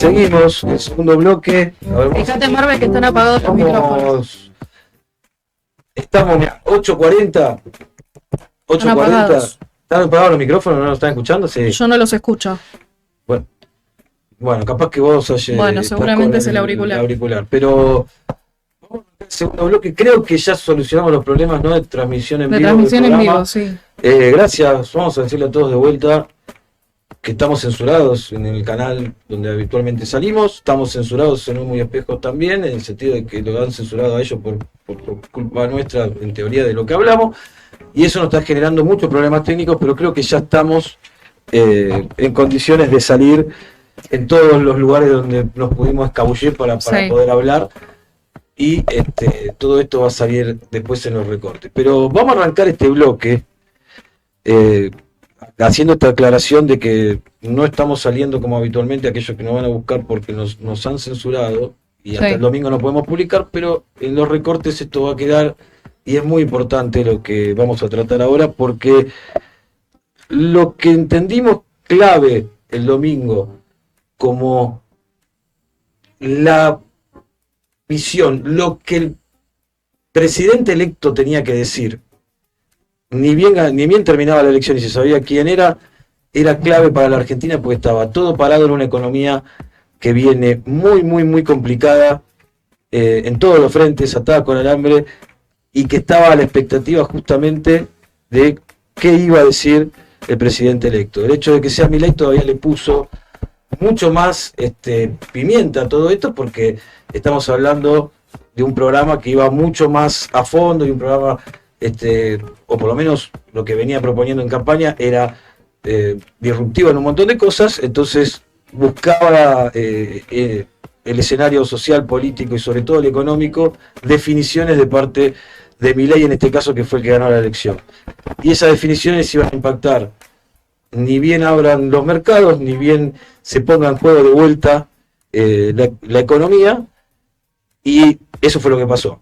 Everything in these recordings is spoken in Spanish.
Seguimos, el segundo bloque. Fíjate, Marvel, que están apagados los micrófonos. Estamos, mira, 8:40. 8:40. ¿Están apagados los micrófonos? ¿No los están escuchando? Sí. Yo no los escucho. Bueno, capaz que vos hayas. Bueno, seguramente es el auricular. Pero el segundo bloque, creo que ya solucionamos los problemas, ¿no? De transmisión en vivo. De transmisión en vivo, sí. Gracias, vamos a decirle a todos de vuelta que estamos censurados en el canal donde habitualmente salimos, estamos censurados en Un Muy Espejo también, en el sentido de que lo han censurado a ellos por culpa nuestra, en teoría, de lo que hablamos, y eso nos está generando muchos problemas técnicos, pero creo que ya estamos en condiciones de salir en todos los lugares donde nos pudimos escabullir para poder hablar, y todo esto va a salir después en los recortes. Pero vamos a arrancar este bloque haciendo esta aclaración de que no estamos saliendo como habitualmente aquellos que nos van a buscar porque nos han censurado y hasta el domingo no podemos publicar, pero en los recortes esto va a quedar, y es muy importante lo que vamos a tratar ahora, porque lo que entendimos clave el domingo como la visión, lo que el presidente electo tenía que decir, ni bien terminaba la elección y se sabía quién era clave para la Argentina, porque estaba todo parado en una economía que viene muy, muy, muy complicada en todos los frentes, atada con alambre, y que estaba a la expectativa justamente de qué iba a decir el presidente electo. El hecho de que sea Milei todavía le puso mucho más pimienta a todo esto, porque estamos hablando de un programa que iba mucho más a fondo, y un programa o por lo menos lo que venía proponiendo en campaña era disruptivo en un montón de cosas. Entonces buscaba el escenario social, político y sobre todo el económico, definiciones de parte de Milei, en este caso, que fue el que ganó la elección. Y esas definiciones iban a impactar, ni bien abran los mercados, ni bien se ponga en juego de vuelta la economía, y eso fue lo que pasó.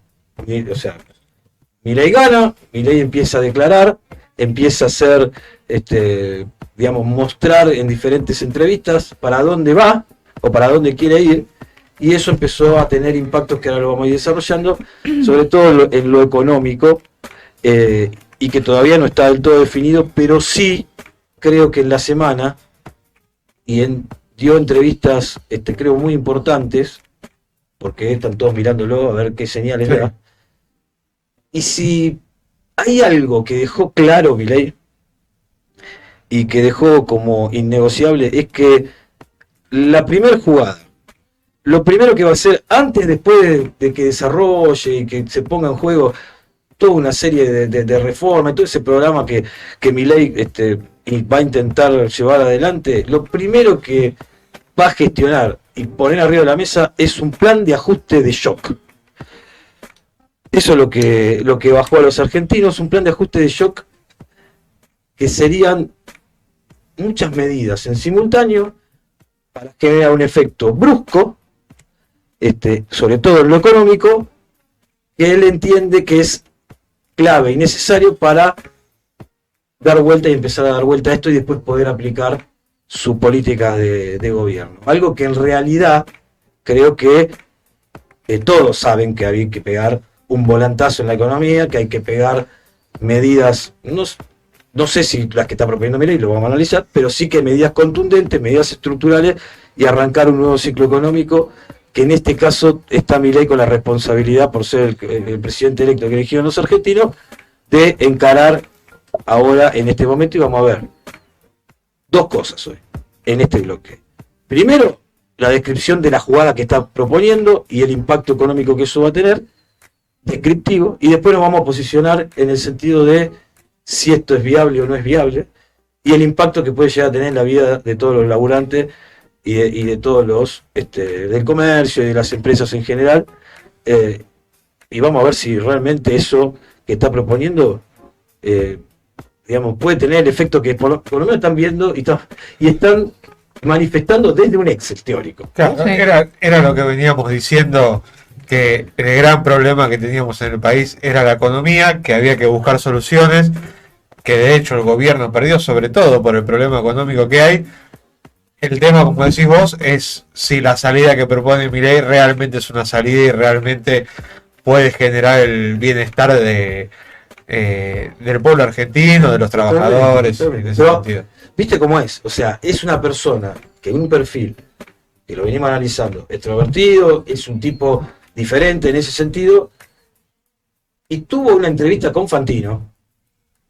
O sea, Milei gana, Milei empieza a declarar, empieza a hacer, mostrar en diferentes entrevistas para dónde va o para dónde quiere ir, y eso empezó a tener impactos que ahora lo vamos a ir desarrollando, sobre todo en lo económico, y que todavía no está del todo definido, pero sí creo que en la semana, dio entrevistas, creo, muy importantes, porque están todos mirándolo a ver qué señales da. Y si hay algo que dejó claro Milei y que dejó como innegociable, es que la primera jugada, lo primero que va a hacer después de que desarrolle y que se ponga en juego toda una serie de reformas, todo ese programa que Milei va a intentar llevar adelante, lo primero que va a gestionar y poner arriba de la mesa es un plan de ajuste de shock. Eso es lo que bajó a los argentinos, un plan de ajuste de shock que serían muchas medidas en simultáneo para generar un efecto brusco, sobre todo en lo económico, que él entiende que es clave y necesario para dar vuelta y empezar a dar vuelta a esto y después poder aplicar su política de gobierno. Algo que en realidad creo que todos saben que había que pegar un volantazo en la economía, que hay que pegar medidas, no sé si las que está proponiendo Milei, lo vamos a analizar, pero sí que medidas contundentes, medidas estructurales, y arrancar un nuevo ciclo económico, que en este caso está Milei con la responsabilidad, por ser el presidente electo que eligieron los argentinos, de encarar ahora en este momento. Y vamos a ver dos cosas hoy, en este bloque. Primero, la descripción de la jugada que está proponiendo y el impacto económico que eso va a tener, descriptivo, y después nos vamos a posicionar en el sentido de si esto es viable o no es viable, y el impacto que puede llegar a tener en la vida de todos los laburantes y de todos los del comercio y de las empresas en general, y vamos a ver si realmente eso que está proponiendo puede tener el efecto que por lo menos están viendo y están manifestando desde un Excel teórico. Claro, sí. Era lo que veníamos diciendo, que el gran problema que teníamos en el país era la economía, que había que buscar soluciones, que de hecho el gobierno perdió, sobre todo por el problema económico que hay, El tema, como decís vos, es si la salida que propone Milei realmente es una salida y realmente puede generar el bienestar del pueblo argentino, de los trabajadores, en ese sentido. ¿Viste cómo es? O sea, es una persona que en un perfil, que lo venimos analizando, extrovertido, es un tipo diferente en ese sentido, y tuvo una entrevista con Fantino,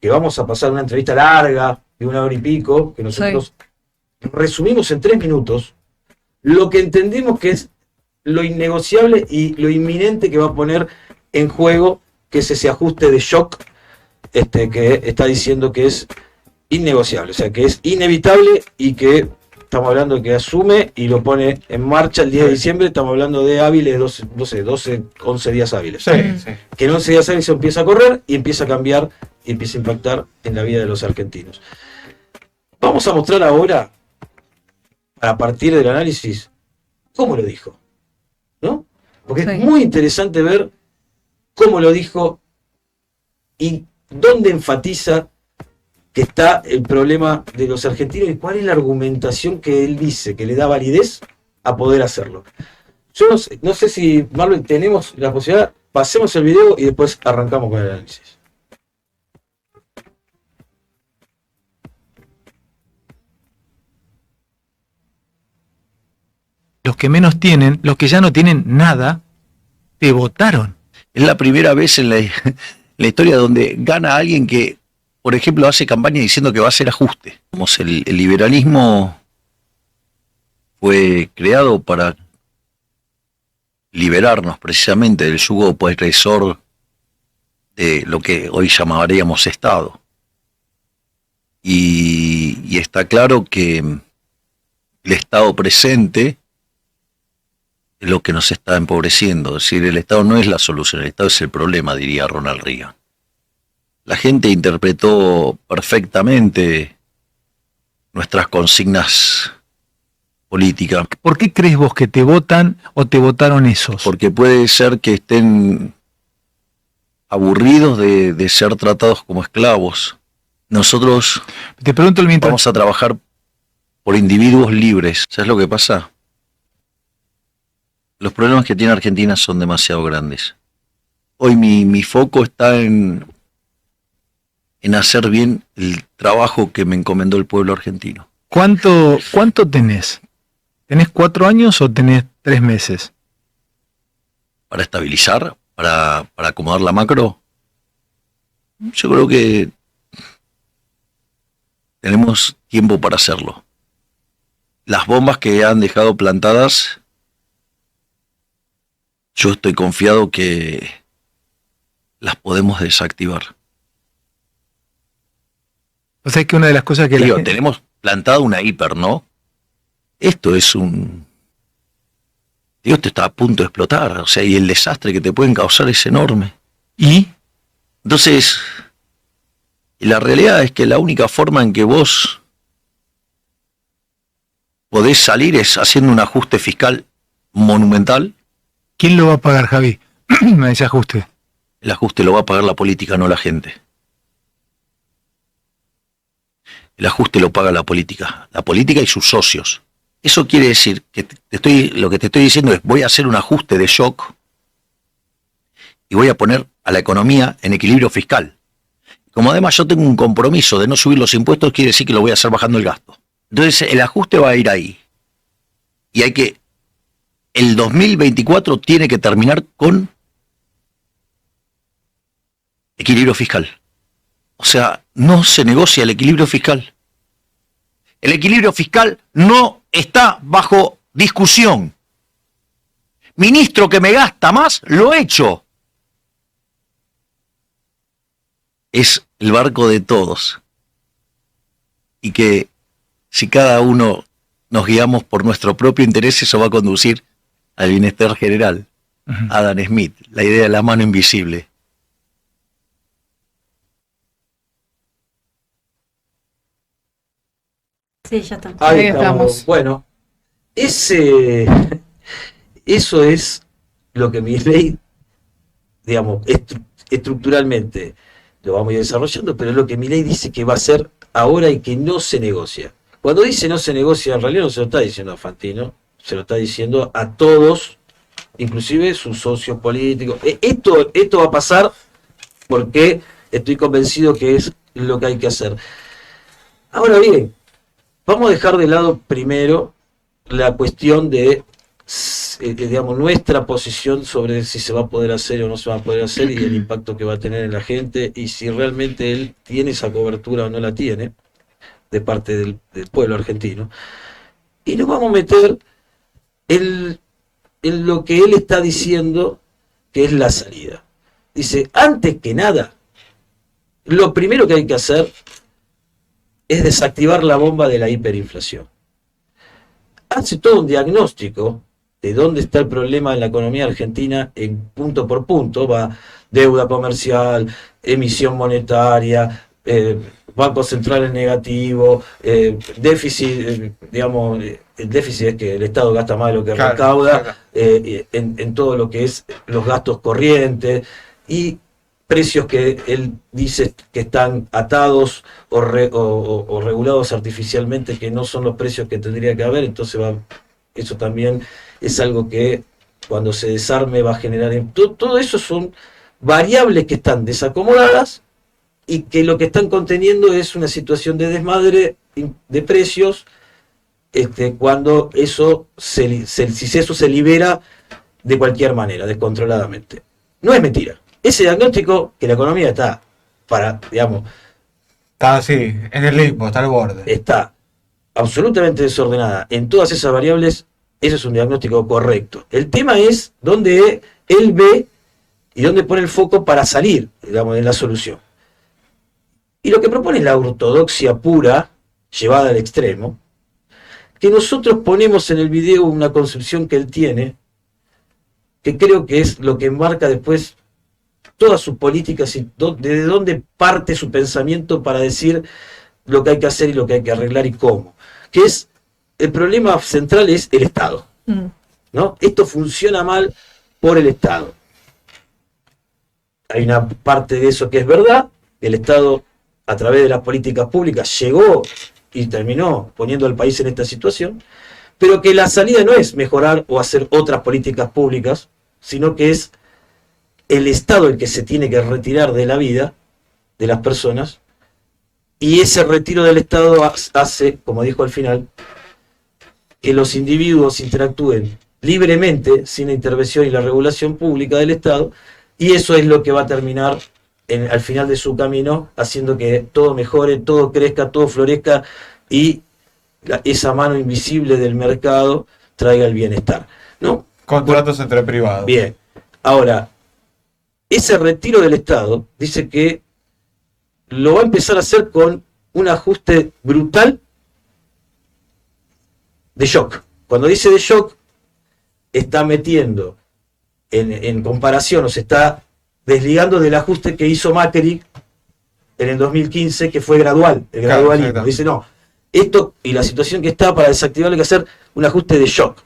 que vamos a pasar una entrevista larga, de 1 hora y pico, que nosotros resumimos en 3 minutos, lo que entendimos que es lo innegociable y lo inminente que va a poner en juego, que es ese ajuste de shock que está diciendo que es innegociable, o sea, que es inevitable y que estamos hablando de que asume y lo pone en marcha el 10 de diciembre, estamos hablando de hábiles, 11 días hábiles. Sí, sí. Que en 11 días hábiles se empieza a correr y empieza a cambiar y empieza a impactar en la vida de los argentinos. Vamos a mostrar ahora, a partir del análisis, cómo lo dijo, ¿no? Porque es muy interesante ver cómo lo dijo y dónde enfatiza que está el problema de los argentinos y cuál es la argumentación que él dice, que le da validez a poder hacerlo. Yo no sé si, Marlon, tenemos la posibilidad, pasemos el video y después arrancamos con el análisis. Los que menos tienen, los que ya no tienen nada, te votaron. Es la primera vez en la historia donde gana alguien que, por ejemplo, hace campaña diciendo que va a hacer ajuste. Como el liberalismo fue creado para liberarnos precisamente del yugo opresor de lo que hoy llamaríamos Estado. Y está claro que el Estado presente es lo que nos está empobreciendo. Es decir, el Estado no es la solución, el Estado es el problema, diría Ronald Reagan. La gente interpretó perfectamente nuestras consignas políticas. ¿Por qué crees vos que te votan o te votaron esos? Porque puede ser que estén aburridos de ser tratados como esclavos. Nosotros te pregunto vamos a trabajar por individuos libres. ¿Sabes lo que pasa? Los problemas que tiene Argentina son demasiado grandes. Hoy mi foco está en hacer bien el trabajo que me encomendó el pueblo argentino. ¿Cuánto tenés? ¿Tenés 4 años o tenés 3 meses? Para estabilizar, para acomodar la macro, yo creo que tenemos tiempo para hacerlo. Las bombas que han dejado plantadas, yo estoy confiado que las podemos desactivar. O sea, que una de las cosas que... tenemos plantado una hiper, ¿no? Esto es esto está a punto de explotar, o sea, y el desastre que te pueden causar es enorme. ¿Y? Entonces, la realidad es que la única forma en que vos podés salir es haciendo un ajuste fiscal monumental. ¿Quién lo va a pagar, Javi? Ese ajuste. El ajuste lo va a pagar la política, no la gente. El ajuste lo paga la política y sus socios. Eso quiere decir que lo que te estoy diciendo es, voy a hacer un ajuste de shock y voy a poner a la economía en equilibrio fiscal. Como además yo tengo un compromiso de no subir los impuestos, quiere decir que lo voy a hacer bajando el gasto. Entonces el ajuste va a ir ahí. Y el 2024 tiene que terminar con equilibrio fiscal. O sea, no se negocia el equilibrio fiscal. El equilibrio fiscal no está bajo discusión. Ministro que me gasta más, lo echo. Es el barco de todos. Y que si cada uno nos guiamos por nuestro propio interés, eso va a conducir al bienestar general. Adam Smith, la idea de la mano invisible. Sí, ya está. Ahí estamos. Bueno, eso es lo que Milei, digamos, estructuralmente lo vamos a ir desarrollando, pero es lo que Milei dice que va a hacer ahora y que no se negocia. Cuando dice no se negocia, en realidad no se lo está diciendo a Fantino, se lo está diciendo a todos, inclusive sus socios políticos. Esto va a pasar porque estoy convencido que es lo que hay que hacer. Ahora bien, vamos a dejar de lado primero la cuestión de digamos, nuestra posición sobre si se va a poder hacer o no se va a poder hacer y el impacto que va a tener en la gente y si realmente él tiene esa cobertura o no la tiene de parte del pueblo argentino. Y nos vamos a meter en lo que él está diciendo que es la salida. Dice, antes que nada, lo primero que hay que hacer es desactivar la bomba de la hiperinflación. Hace todo un diagnóstico de dónde está el problema en la economía argentina en punto por punto, va deuda comercial, emisión monetaria, Banco Central en negativo, déficit, digamos, el déficit es que el Estado gasta más de lo que recauda, en todo lo que es los gastos corrientes, y precios que él dice que están atados o regulados artificialmente, que no son los precios que tendría que haber, entonces eso también es algo que cuando se desarme va a generar... Todo eso son variables que están desacomodadas y que lo que están conteniendo es una situación de desmadre de precios cuando eso si eso se libera de cualquier manera, descontroladamente. No es mentira. Ese diagnóstico que la economía está está así, en el limbo, está al borde. Está absolutamente desordenada en todas esas variables, ese es un diagnóstico correcto. El tema es dónde él ve y dónde pone el foco para salir, en la solución. Y lo que propone es la ortodoxia pura, llevada al extremo, que nosotros ponemos en el video una concepción que él tiene, que creo que es lo que enmarca después todas sus políticas y de dónde parte su pensamiento para decir lo que hay que hacer y lo que hay que arreglar y cómo. Que es, el problema central es el Estado, ¿no? Esto funciona mal por el Estado. Hay una parte de eso que es verdad, el Estado a través de las políticas públicas llegó y terminó poniendo al país en esta situación, pero que la salida no es mejorar o hacer otras políticas públicas, sino que es el Estado el que se tiene que retirar de la vida de las personas, y ese retiro del Estado hace, como dijo al final, que los individuos interactúen libremente, sin la intervención y la regulación pública del Estado, y eso es lo que va a terminar al final de su camino, haciendo que todo mejore, todo crezca, todo florezca, y esa mano invisible del mercado traiga el bienestar, ¿no? Contratos entre privados. Bien. Ahora, ese retiro del Estado dice que lo va a empezar a hacer con un ajuste brutal de shock. Cuando dice de shock, está metiendo en comparación, o se está desligando del ajuste que hizo Macri en el 2015, que fue gradual, el gradualismo. Claro. Dice, no, esto y la situación que está, para desactivarlo hay que hacer un ajuste de shock,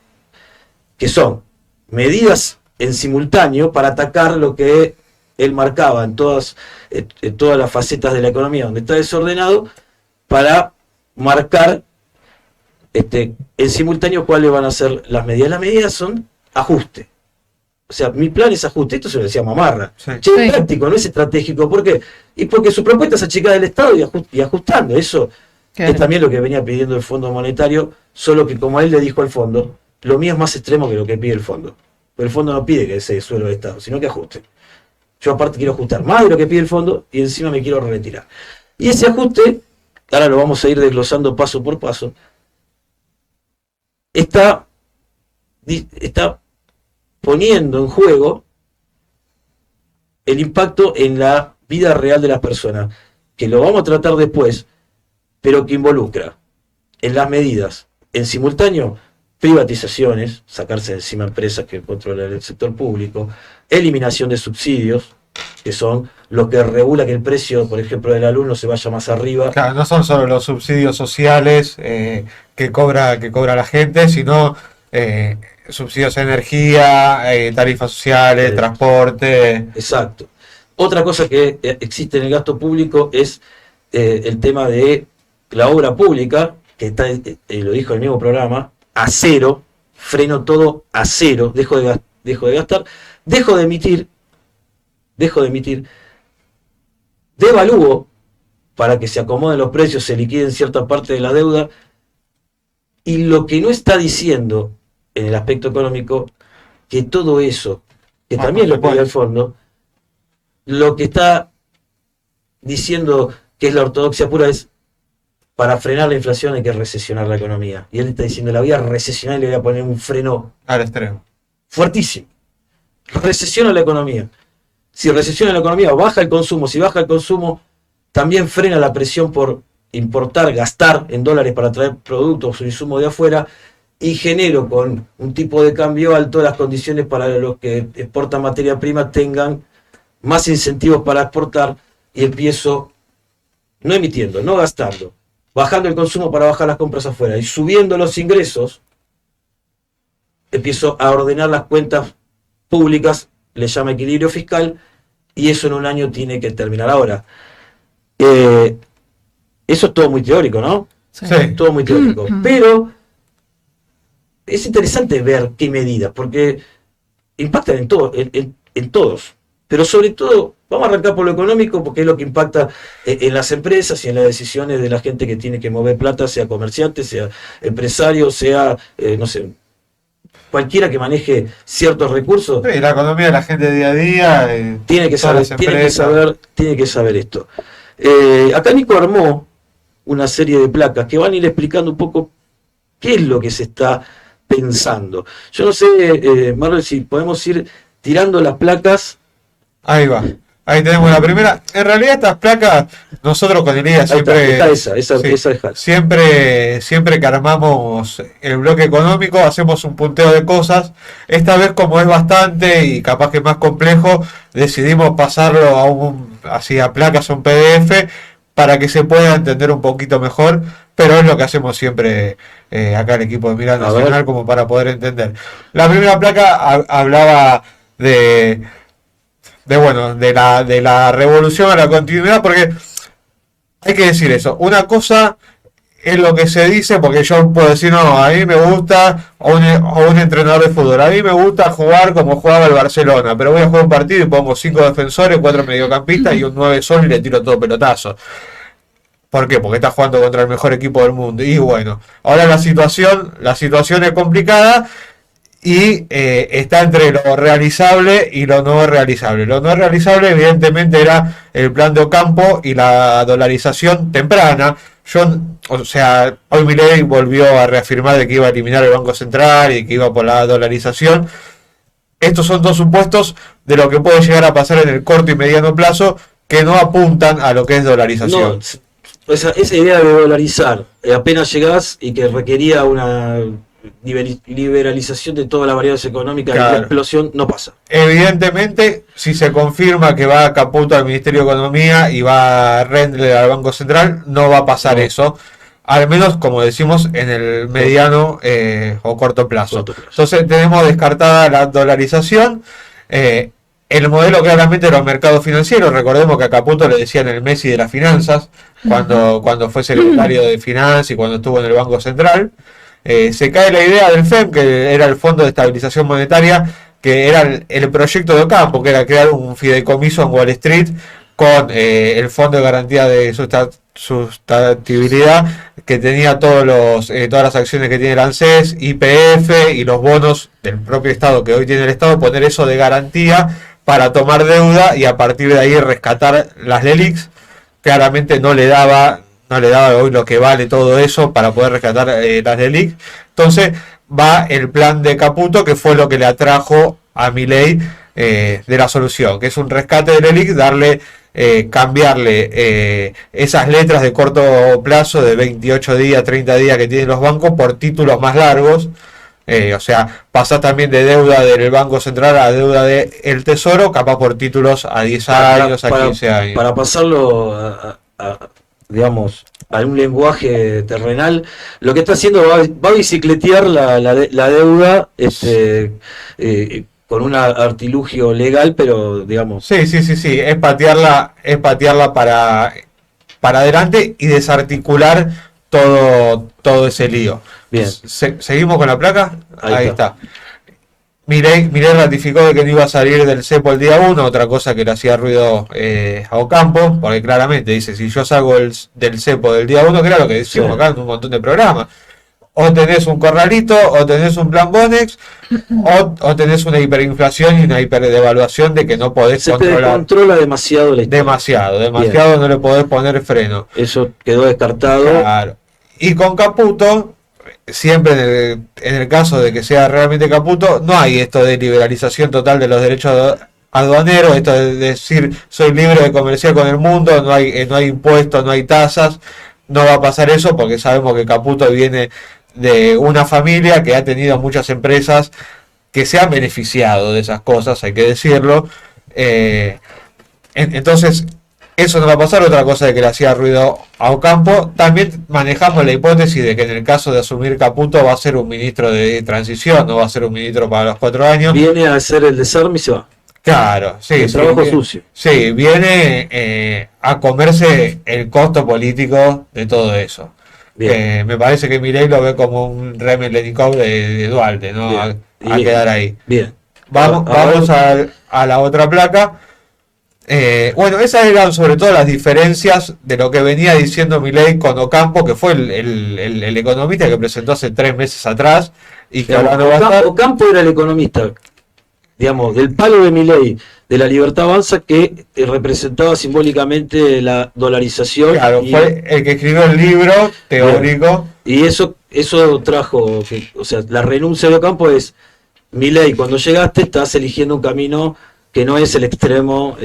que son medidas en simultáneo para atacar lo que él marcaba en todas las facetas de la economía donde está desordenado, para marcar en simultáneo cuáles van a ser las medidas. Las medidas son ajuste. O sea, mi plan es ajuste. Esto se lo decía Mamarra. Sí. Es práctico, no es estratégico. ¿Por qué? Y porque su propuesta es achicar el Estado y ajustando. Eso es también lo que venía pidiendo el Fondo Monetario, solo que, como él le dijo al Fondo, lo mío es más extremo que lo que pide el Fondo. Pero el Fondo no pide que se suelo de Estado, sino que ajuste. Yo aparte quiero ajustar más de lo que pide el Fondo y encima me quiero retirar. Y ese ajuste, ahora lo vamos a ir desglosando paso por paso, está poniendo en juego el impacto en la vida real de las personas, que lo vamos a tratar después, pero que involucra en las medidas, en simultáneo, privatizaciones, sacarse de encima empresas que controlan el sector público, eliminación de subsidios, que son los que regula que el precio, por ejemplo, del alumno se vaya más arriba. Claro, no son solo los subsidios sociales que cobra la gente, sino subsidios a energía, tarifas sociales, transporte. Exacto. Otra cosa que existe en el gasto público es el tema de la obra pública, que está, lo dijo en el mismo programa, a cero, freno todo a cero, dejo de gastar, dejo de emitir, devalúo para que se acomoden los precios, se liquiden cierta parte de la deuda, y lo que no está diciendo en el aspecto económico, que todo eso, que también lo pone al fondo, lo que está diciendo que es la ortodoxia pura es, para frenar la inflación hay que recesionar la economía. Y él está diciendo, la voy a recesionar y le voy a poner un freno al extremo. Fuertísimo. Recesiona la economía. Si recesiona la economía, baja el consumo. Si baja el consumo, también frena la presión por importar, gastar en dólares para traer productos o insumos de afuera, y genero con un tipo de cambio alto las condiciones para los que exportan materia prima tengan más incentivos para exportar, y empiezo no emitiendo, no gastando, bajando el consumo para bajar las compras afuera y subiendo los ingresos, empiezo a ordenar las cuentas públicas, le llama equilibrio fiscal, y eso en un año tiene que terminar. Ahora, eso es todo muy teórico, ¿no? Sí. Todo muy teórico. Pero es interesante ver qué medidas, porque impactan en todos. Pero sobre todo, vamos a arrancar por lo económico, porque es lo que impacta en las empresas y en las decisiones de la gente que tiene que mover plata, sea comerciante, sea empresario, sea, no sé, cualquiera que maneje ciertos recursos. Sí, la economía de la gente día a día. Tiene que saber esto. Acá Nico armó una serie de placas que van a ir explicando un poco qué es lo que se está pensando. Yo no sé, Marlon, si podemos ir tirando las placas. Ahí va. Ahí tenemos la primera. En realidad estas placas, nosotros con Elías siempre... Siempre que armamos el bloque económico, hacemos un punteo de cosas. Esta vez, como es bastante y capaz que más complejo, decidimos pasarlo a placas, a un PDF, para que se pueda entender un poquito mejor, pero es lo que hacemos siempre acá el equipo de Mirada Nacional, como para poder entender. La primera placa hablaba de la revolución a la continuidad, porque hay que decir eso. Una cosa es lo que se dice, porque yo puedo decir, no, a mí me gusta, o un entrenador de fútbol, a mí me gusta jugar como jugaba el Barcelona, pero voy a jugar un partido y pongo 5 defensores, 4 mediocampistas y un 9 sol y le tiro todo pelotazo. ¿Por qué? Porque está jugando contra el mejor equipo del mundo. Y bueno, ahora la situación es complicada, y está entre lo realizable y lo no realizable. Lo no realizable, evidentemente, era el plan de Ocampo y la dolarización temprana. Hoy Milei volvió a reafirmar de que iba a eliminar el Banco Central y que iba por la dolarización. Estos son dos supuestos de lo que puede llegar a pasar en el corto y mediano plazo, que no apuntan a lo que es dolarización. No, esa idea de dolarizar, apenas llegás, y que requería una liberalización de todas las variables económicas, claro, y la explosión, no pasa. Evidentemente, si se confirma que va Caputo al Ministerio de Economía y va Rendler al Banco Central, no va a pasar eso, al menos, como decimos, en el mediano o corto plazo. Entonces tenemos descartada la dolarización. El modelo claramente de los mercados financieros. Recordemos que a Caputo le decían el Messi de las finanzas cuando fue secretario de Finanzas y cuando estuvo en el Banco Central. Se cae la idea del FEM, que era el Fondo de Estabilización Monetaria, que era el proyecto de Ocampo, que era crear un fideicomiso en Wall Street con el Fondo de Garantía de Sustentabilidad, que tenía todas las acciones que tiene el ANSES, YPF y los bonos del propio Estado que hoy tiene el Estado, poner eso de garantía para tomar deuda y a partir de ahí rescatar las LELIQs. Claramente no le daba hoy lo que vale todo eso para poder rescatar las LELIQ. Entonces va el plan de Caputo, que fue lo que le atrajo a Milei de la solución, que es un rescate de LELIQ, cambiarle esas letras de corto plazo de 28 días, 30 días que tienen los bancos por títulos más largos. Pasar también de deuda del Banco Central a deuda del Tesoro, capaz por títulos a 10 años, a 15 años. Para pasarlo digamos, a un lenguaje terrenal, lo que está haciendo va a bicicletear la deuda con un artilugio legal, pero digamos... Sí, es patearla para adelante y desarticular todo ese lío. Bien. ¿Seguimos con la placa? Ahí Está. Milei ratificó de que no iba a salir del cepo el día 1, otra cosa que le hacía ruido a Ocampo, porque claramente dice, si yo salgo del cepo del día 1, que era lo que decimos acá en un montón de programas, o tenés un corralito, o tenés un plan Bonex, o tenés una hiperinflación y una hiperdevaluación de que no podés controlar. Se controla demasiado la historia. Demasiado, no le podés poner freno. Eso quedó descartado. Claro. Y con Caputo, siempre en el caso de que sea realmente Caputo, no hay esto de liberalización total de los derechos aduaneros, esto de decir soy libre de comerciar con el mundo, no hay impuestos, no hay tasas, no va a pasar eso porque sabemos que Caputo viene de una familia que ha tenido muchas empresas que se han beneficiado de esas cosas, hay que decirlo. Entonces, eso no va a pasar. Otra cosa de que le hacía ruido a Ocampo, también manejamos la hipótesis de que en el caso de asumir Caputo va a ser un ministro de transición, no va a ser un ministro para los 4 años. Viene a hacer el desarme y se va. Claro, sí. El trabajo sucio. Sí, viene a comerse el costo político de todo eso. Me parece que Milei lo ve como un Remelennikov de Duarte, ¿no? A quedar ahí. Bien. Vamos a la otra placa. Bueno, esas eran sobre todo las diferencias de lo que venía diciendo Milei con Ocampo, que fue el economista que presentó hace 3 meses atrás y que ahora no va a estar. Ocampo era el economista, digamos, del palo de Milei, de la Libertad Avanza, que representaba simbólicamente la dolarización. Claro, fue el que escribió el libro teórico. Y eso trajo, o sea, la renuncia de Ocampo es, Milei, cuando llegaste estás eligiendo un camino que no es el extremo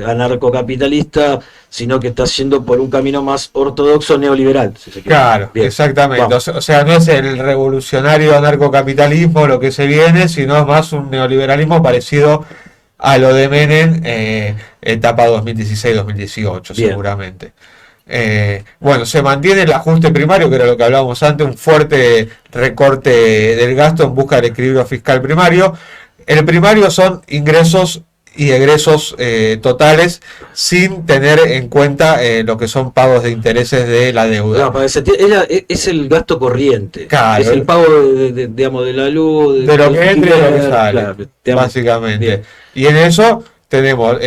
anarcocapitalista, sino que estás yendo por un camino más ortodoxo neoliberal. Si se quiere. Claro, bien, exactamente. Vamos. O sea, no es el revolucionario anarcocapitalismo lo que se viene, sino es más un neoliberalismo parecido a lo de Menem, etapa 2016-2018, seguramente. Bueno, se mantiene el ajuste primario, que era lo que hablábamos antes, un fuerte recorte del gasto en busca del equilibrio fiscal primario. El primario son ingresos y egresos totales sin tener en cuenta lo que son pagos de intereses de la deuda. No, ella es el gasto corriente, claro, es el pago digamos, de la luz, de lo que entra y de lo que sale, claro, básicamente. Bien. Y en eso tenemos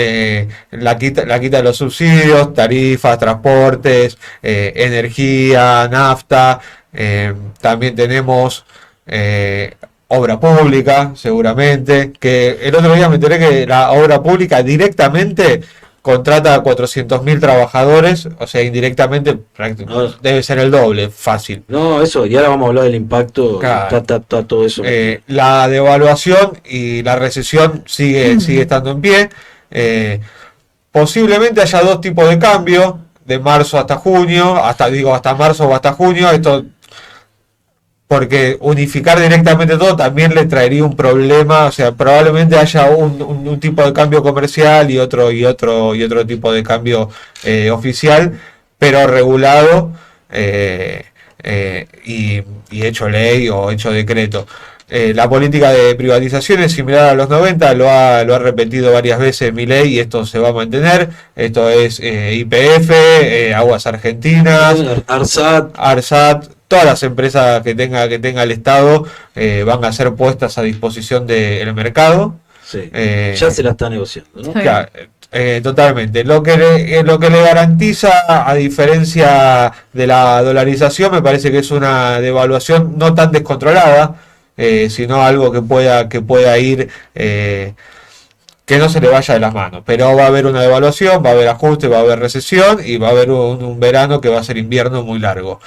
la quita de los subsidios, tarifas, transportes, energía, nafta, también tenemos obra pública, seguramente, que el otro día me enteré que la obra pública directamente contrata a 400.000 trabajadores, o sea, indirectamente debe ser el doble, fácil. No, eso, y ahora vamos a hablar del impacto, claro. Está todo eso. La devaluación y la recesión sigue estando en pie. Posiblemente haya 2 tipos de cambio, de marzo hasta junio, hasta marzo o hasta junio, esto porque unificar directamente todo también le traería un problema, o sea, probablemente haya un tipo de cambio comercial y otro tipo de cambio oficial, pero regulado y hecho ley o hecho decreto. La política de privatización es similar a los 90, lo ha repetido varias veces Milei y esto se va a mantener. Esto es YPF, Aguas Argentinas, ARSAT, todas las empresas que tenga el Estado van a ser puestas a disposición del mercado. Sí, ya se la está negociando, ¿no? Claro, totalmente. Lo que le garantiza, a diferencia de la dolarización, me parece que es una devaluación no tan descontrolada, sino algo que pueda ir, que no se le vaya de las manos. Pero va a haber una devaluación, va a haber ajuste, va a haber recesión y va a haber un verano que va a ser invierno muy largo.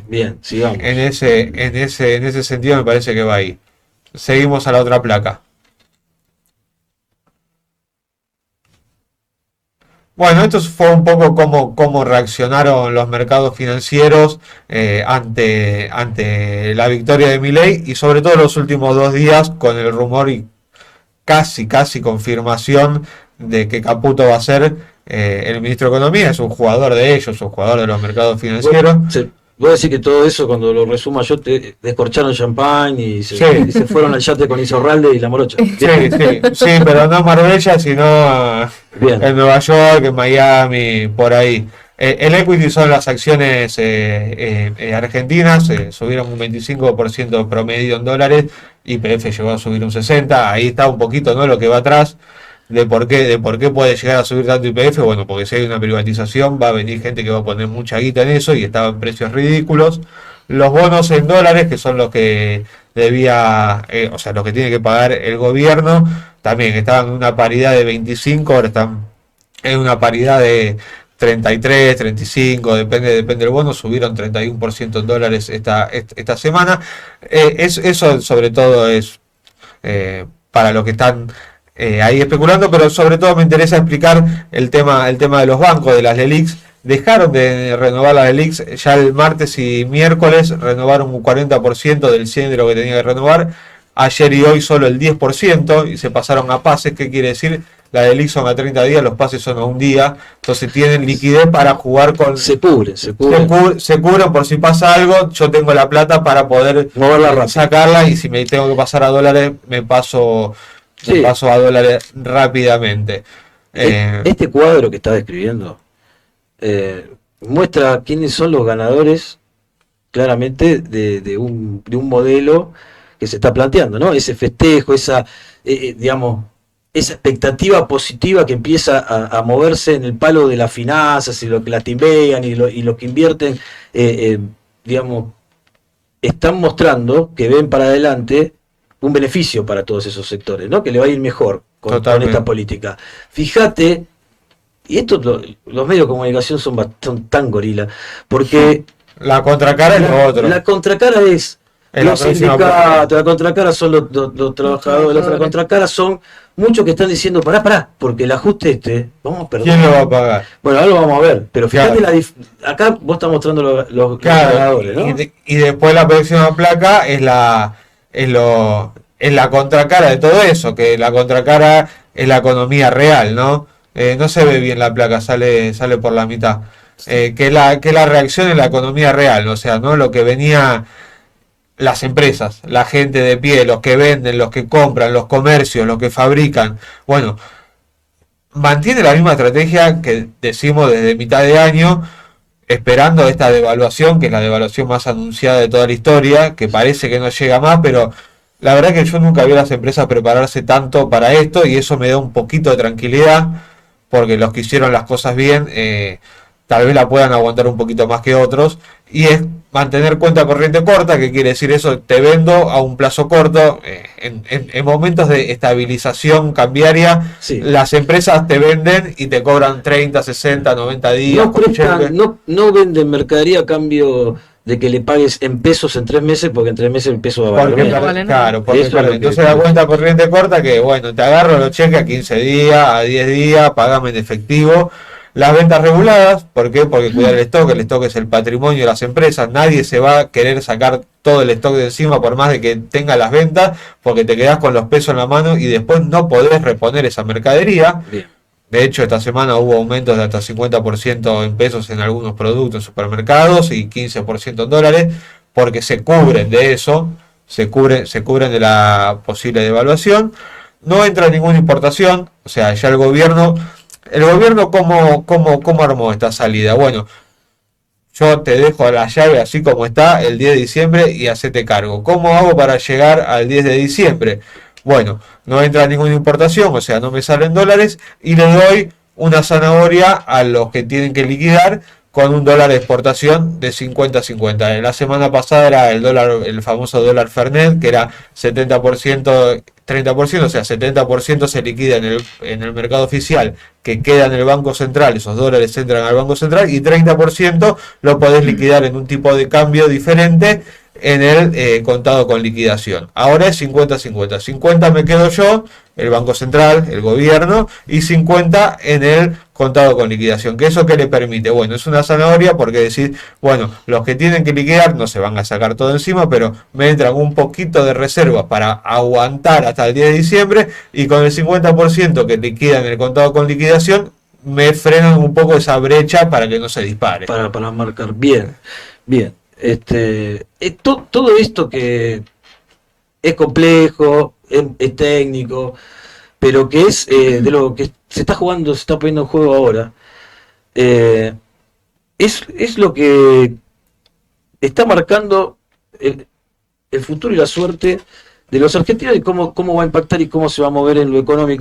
Bien, sigamos. En ese sentido me parece que va ahí. Seguimos a la otra placa. Bueno, esto fue un poco cómo reaccionaron los mercados financieros ante la victoria de Milei y sobre todo los últimos 2 días con el rumor y casi confirmación de que Caputo va a ser el ministro de Economía. Es un jugador de ellos, un jugador de los mercados financieros. Voy a decir que todo eso, cuando lo resuma yo, descorcharon champán y se fueron al yate con Isorralde y la morocha. Sí, pero no en Marbella, sino en Nueva York, en Miami, por ahí. El equity son las acciones argentinas, subieron un 25% promedio en dólares, YPF llegó a subir un 60%, ahí está un poquito, ¿no?, lo que va atrás de por qué puede llegar a subir tanto YPF. Bueno, porque si hay una privatización va a venir gente que va a poner mucha guita en eso y estaba en precios ridículos. Los bonos en dólares, que son los que debía, o sea, los que tiene que pagar el gobierno, también estaban en una paridad de 25, ahora están en una paridad de 33, 35, depende del bono, subieron 31% en dólares esta semana. Eso sobre todo es para los que están ahí especulando, pero sobre todo me interesa explicar el tema de los bancos, de las LELIQs. Dejaron de renovar las LELIQs, ya el martes y miércoles renovaron un 40% del 100 de lo que tenía que renovar. Ayer y hoy solo el 10% y se pasaron a pases. ¿Qué quiere decir? La LELIQ son a 30 días, los pases son a un día, entonces tienen liquidez para jugar con... Se cubren. Se cubren por si pasa algo, yo tengo la plata para poder moverla, sacarla, y si me tengo que pasar a dólares, me paso a dólares rápidamente. Este cuadro que está describiendo muestra quiénes son los ganadores claramente de un modelo que se está planteando, ¿no? Ese festejo, esa expectativa positiva que empieza a moverse en el palo de las finanzas y lo que las timbean y lo que invierten, están mostrando que ven para adelante un beneficio para todos esos sectores, ¿no? Que le va a ir mejor con esta política. Fíjate, y esto los medios de comunicación son tan gorila, porque la contracara es lo otro. La contracara es los sindicatos, la contracara son los trabajadores, la contracara son muchos que están diciendo pará, porque el ajuste vamos a perder. ¿Quién lo va a pagar? Bueno, ahora lo vamos a ver, pero fíjate, acá vos estás mostrando los ganadores, ¿no? Y después la próxima placa es la contracara de todo eso, que la contracara es la economía real, ¿no? No se ve bien la placa, sale por la mitad. Que la reacción en la economía real, o sea, ¿no? Lo que venía las empresas, la gente de pie, los que venden, los que compran, los comercios, los que fabrican. Bueno, mantiene la misma estrategia que decimos desde mitad de año, esperando esta devaluación, que es la devaluación más anunciada de toda la historia, que parece que no llega más, pero la verdad que yo nunca vi a las empresas prepararse tanto para esto, y eso me da un poquito de tranquilidad, porque los que hicieron las cosas bien tal vez la puedan aguantar un poquito más que otros, y es mantener cuenta corriente corta. ¿Qué quiere decir eso? Te vendo a un plazo corto, en momentos de estabilización cambiaria, sí. Las empresas te venden y te cobran 30, 60, 90 días. No venden mercadería a cambio de que le pagues en pesos en 3 meses, porque en 3 meses el peso va a valer. Claro, porque entonces la cuenta corriente corta, que bueno, te agarro los cheques a 15 días, a 10 días, pagame en efectivo. Las ventas reguladas, ¿por qué? Porque cuidar el stock es el patrimonio de las empresas, nadie se va a querer sacar todo el stock de encima por más de que tenga las ventas, porque te quedás con los pesos en la mano y después no podés reponer esa mercadería. Bien. De hecho, esta semana hubo aumentos de hasta 50% en pesos en algunos productos en supermercados y 15% en dólares, porque se cubren de eso, se cubren de la posible devaluación. No entra ninguna importación, o sea, ya el gobierno ¿cómo armó esta salida? Bueno, yo te dejo la llave así como está el 10 de diciembre y hacete cargo. ¿Cómo hago para llegar al 10 de diciembre? Bueno, no entra ninguna importación, o sea, no me salen dólares, y le doy una zanahoria a los que tienen que liquidar con un dólar de exportación de 50-50. La semana pasada era el famoso dólar Fernet, que era 70%, 30%, o sea, 70% se liquida en el mercado oficial, que queda en el Banco Central, esos dólares entran al Banco Central, y 30% lo podés liquidar en un tipo de cambio diferente en el contado con liquidación. Ahora es 50-50. 50 me quedo yo, el Banco Central, el gobierno, y 50 en el contado con liquidación. ¿Que eso qué le permite? Bueno, es una zanahoria, porque decir, bueno, los que tienen que liquidar no se van a sacar todo encima, pero me entran un poquito de reserva para aguantar hasta el 10 de diciembre, y con el 50% que liquidan en el contado con liquidación, me frenan un poco esa brecha para que no se dispare. Para marcar bien. Todo esto que es complejo, es técnico, pero que es de lo que se está jugando, se está poniendo en juego ahora, es lo que está marcando el futuro y la suerte de los argentinos y cómo va a impactar y cómo se va a mover en lo económico.